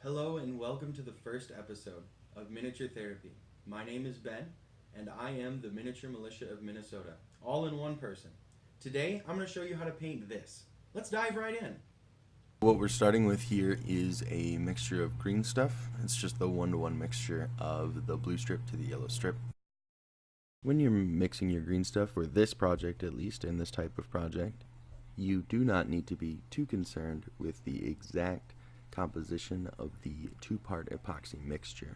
Hello and welcome to the first episode of Miniature Therapy. My name is Ben, and I am the Miniature Militia of Minnesota, all in one person. Today, I'm going to show you how to paint this. Let's dive right in. What we're starting with here is a mixture of green stuff. It's just the one-to-one mixture of the blue strip to the yellow strip. When you're mixing your green stuff, for this project at least, in this type of project, you do not need to be too concerned with the exact composition of the two-part epoxy mixture.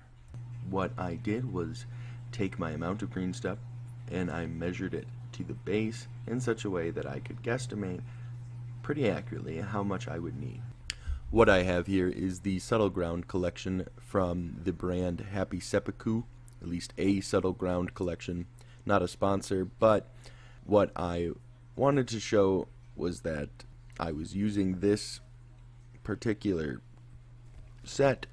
What I did was take my amount of green stuff and I measured it to the base in such a way that I could guesstimate pretty accurately how much I would need. What I have here is the Subtle Ground collection from the brand Happy Seppuku, at least a Subtle Ground collection, not a sponsor, but what I wanted to show was that I was using this particular set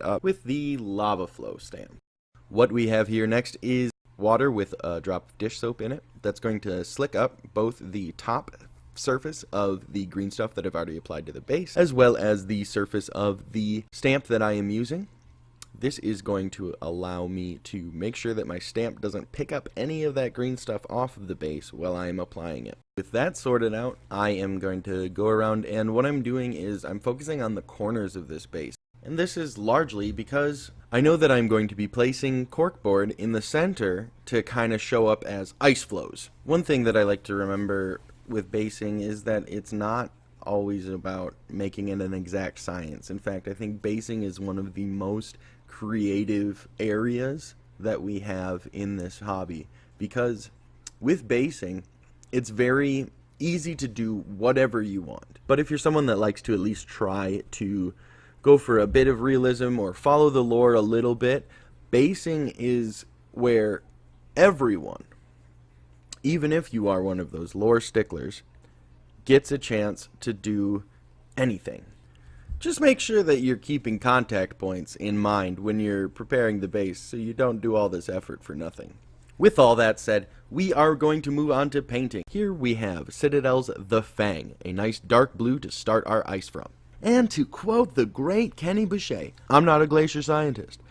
up with the lava flow stamp. What we have here next is water with a drop of dish soap in it. That's going to slick up both the top surface of the green stuff that I've already applied to the base, as well as the surface of the stamp that I am using. This is going to allow me to make sure that my stamp doesn't pick up any of that green stuff off of the base while I am applying it. With that sorted out, I am going to go around, and what I'm doing is I'm focusing on the corners of this base. And this is largely because I know that I'm going to be placing corkboard in the center to kind of show up as ice flows. One thing that I like to remember with basing is that it's not always about making it an exact science. In fact, I think basing is one of the most creative areas that we have in this hobby, because with basing it's very easy to do whatever you want. But if you're someone that likes to at least try to go for a bit of realism or follow the lore a little bit, basing is where everyone, even if you are one of those lore sticklers, gets a chance to do anything. Just make sure that you're keeping contact points in mind when you're preparing the base so you don't do all this effort for nothing. With all that said, we are going to move on to painting. Here we have Citadel's The Fang, a nice dark blue to start our ice from. And to quote the great Kenny Boucher, I'm not a glacier scientist,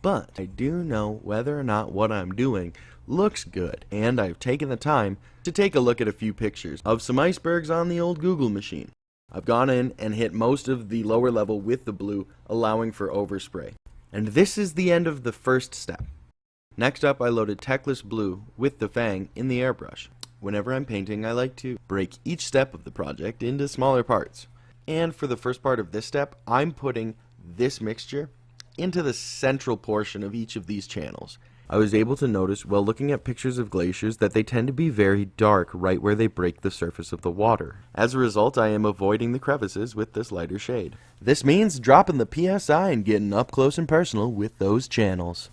but I do know whether or not what I'm doing looks good, and I've taken the time to take a look at a few pictures of some icebergs on the old Google machine. I've gone in and hit most of the lower level with the blue, allowing for overspray. And this is the end of the first step. Next up, I loaded Teclis blue with the Fang in the airbrush. Whenever I'm painting, I like to break each step of the project into smaller parts. And for the first part of this step, I'm putting this mixture into the central portion of each of these channels. I was able to notice while looking at pictures of glaciers that they tend to be very dark right where they break the surface of the water. As a result, I am avoiding the crevices with this lighter shade. This means dropping the PSI and getting up close and personal with those channels.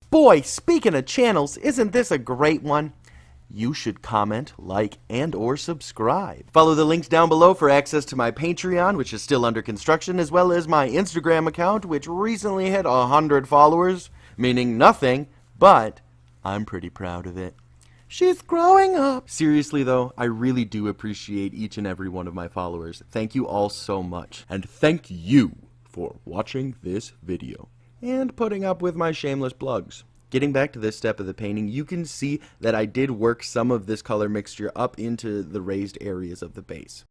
Boy, speaking of channels, isn't this a great one? You should comment, like, and or subscribe. Follow the links down below for access to my Patreon, which is still under construction, as well as my Instagram account, which recently hit 100 followers, meaning nothing, but I'm pretty proud of it. She's growing up. Seriously though, I really do appreciate each and every one of my followers. Thank you all so much. And thank you for watching this video and putting up with my shameless plugs. Getting back to this step of the painting, you can see that I did work some of this color mixture up into the raised areas of the base.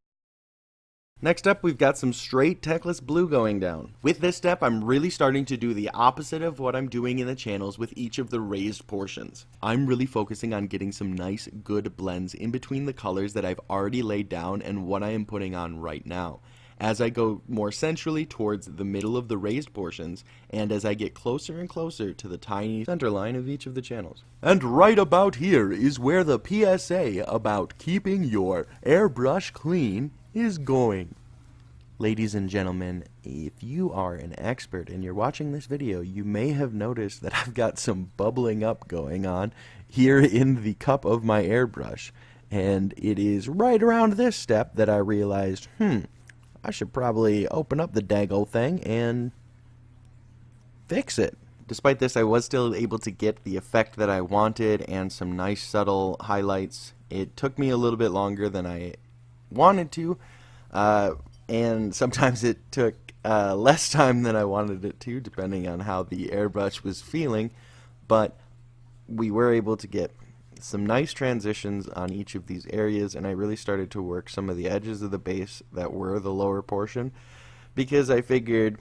Next up, we've got some straight Teclis blue going down. With this step, I'm really starting to do the opposite of what I'm doing in the channels with each of the raised portions. I'm really focusing on getting some nice, good blends in between the colors that I've already laid down and what I am putting on right now, as I go more centrally towards the middle of the raised portions, and as I get closer and closer to the tiny center line of each of the channels. And right about here is where the PSA about keeping your airbrush clean is going. Ladies and gentlemen, if you are an expert and you're watching this video, you may have noticed that I've got some bubbling up going on here in the cup of my airbrush, and it is right around this step that I realized, I should probably open up the daggo thing and fix it. Despite this, I was still able to get the effect that I wanted and some nice subtle highlights. It took me a little bit longer than I wanted to, and sometimes it took less time than I wanted it to, depending on how the airbrush was feeling, but we were able to get some nice transitions on each of these areas, and I really started to work some of the edges of the base that were the lower portion, because I figured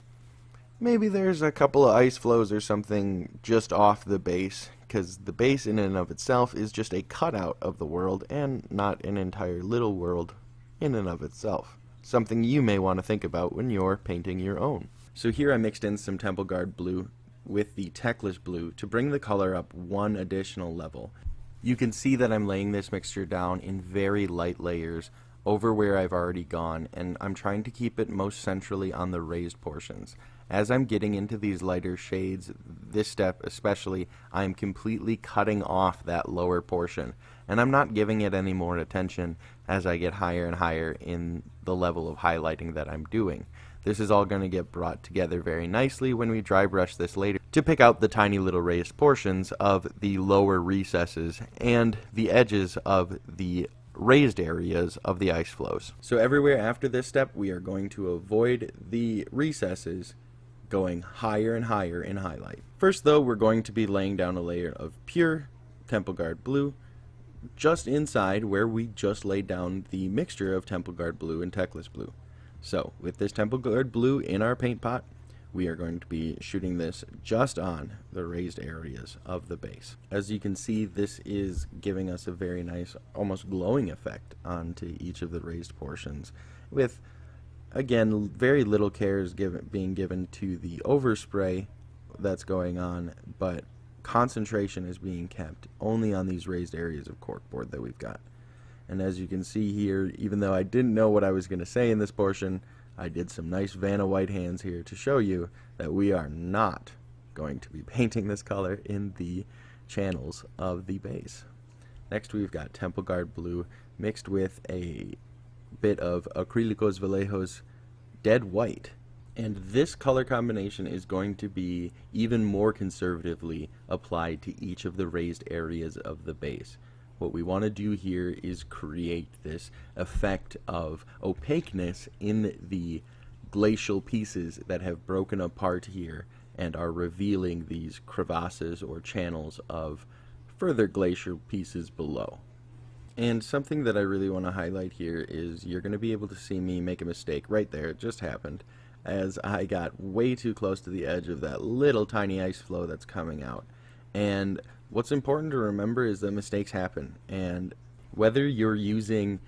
maybe there's a couple of ice flows or something just off the base, because the base in and of itself is just a cutout of the world and not an entire little world in and of itself. Something you may want to think about when you're painting your own. So here I mixed in some Temple Guard blue with the Teclis blue to bring the color up one additional level. You can see that I'm laying this mixture down in very light layers over where I've already gone, and I'm trying to keep it most centrally on the raised portions. As I'm getting into these lighter shades, this step especially, I'm completely cutting off that lower portion, and I'm not giving it any more attention as I get higher and higher in the level of highlighting that I'm doing. This is all going to get brought together very nicely when we dry brush this later to pick out the tiny little raised portions of the lower recesses and the edges of the raised areas of the ice flows. So everywhere after this step, we are going to avoid the recesses, going higher and higher in highlight. First though, we're going to be laying down a layer of pure Temple Guard blue just inside where we just laid down the mixture of Temple Guard blue and Teclis blue. So with this Temple Guard blue in our paint pot, we are going to be shooting this just on the raised areas of the base. As you can see, this is giving us a very nice, almost glowing effect onto each of the raised portions, with, again, very little care is being given to the overspray that's going on, but concentration is being kept only on these raised areas of corkboard that we've got. And as you can see here, even though I didn't know what I was going to say in this portion, I did some nice Vanna White hands here to show you that we are not going to be painting this color in the channels of the base. Next we've got Temple Guard blue mixed with a bit of Acrílicos Vallejos Dead White. And this color combination is going to be even more conservatively applied to each of the raised areas of the base. What we want to do here is create this effect of opaqueness in the glacial pieces that have broken apart here and are revealing these crevasses or channels of further glacier pieces below. And something that I really want to highlight here is you're going to be able to see me make a mistake right there. It just happened as I got way too close to the edge of that little tiny ice flow that's coming out. And what's important to remember is that mistakes happen, and whether you're using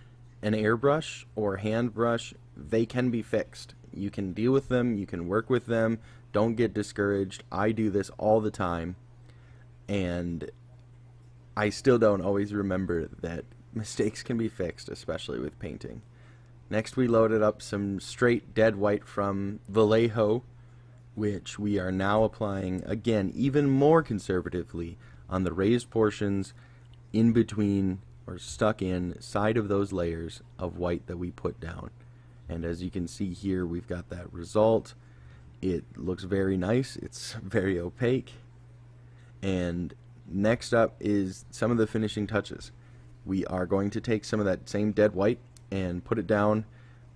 an airbrush or hand brush, they can be fixed. You can deal with them, you can work with them, don't get discouraged. I do this all the time, and I still don't always remember that mistakes can be fixed, especially with painting. Next we loaded up some straight dead white from Vallejo, which we are now applying, again, even more conservatively on the raised portions in between or stuck in side of those layers of white that we put down. And as you can see here, we've got that result. It looks very nice. It's very opaque. And next up is some of the finishing touches. We are going to take some of that same dead white and put it down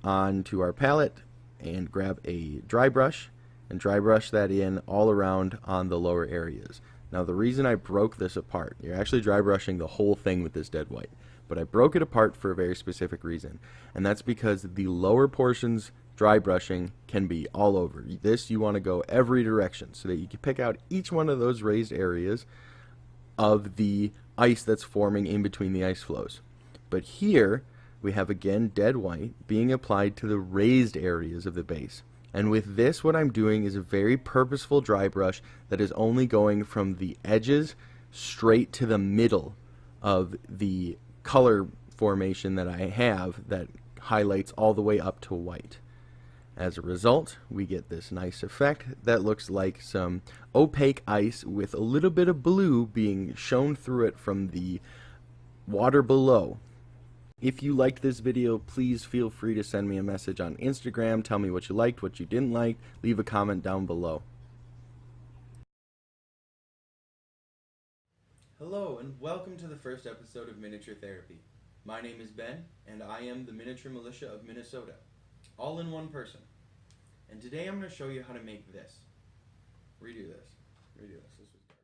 onto our palette and grab a dry brush and dry brush that in all around on the lower areas. Now the reason I broke this apart, you're actually dry brushing the whole thing with this dead white, but I broke it apart for a very specific reason, and that's because the lower portions dry brushing can be all over. This you want to go every direction so that you can pick out each one of those raised areas of the ice that's forming in between the ice flows. But here we have again dead white being applied to the raised areas of the base. And with this, what I'm doing is a very purposeful dry brush that is only going from the edges straight to the middle of the color formation that I have that highlights all the way up to white. As a result, we get this nice effect that looks like some opaque ice with a little bit of blue being shown through it from the water below. If you liked this video, please feel free to send me a message on Instagram. Tell me what you liked, what you didn't like. Leave a comment down below. Hello, and welcome to the first episode of Miniature Therapy. My name is Ben, and I am the Miniature Militia of Minnesota, all in one person. and today I'm going to show you how to make this. Redo this. This was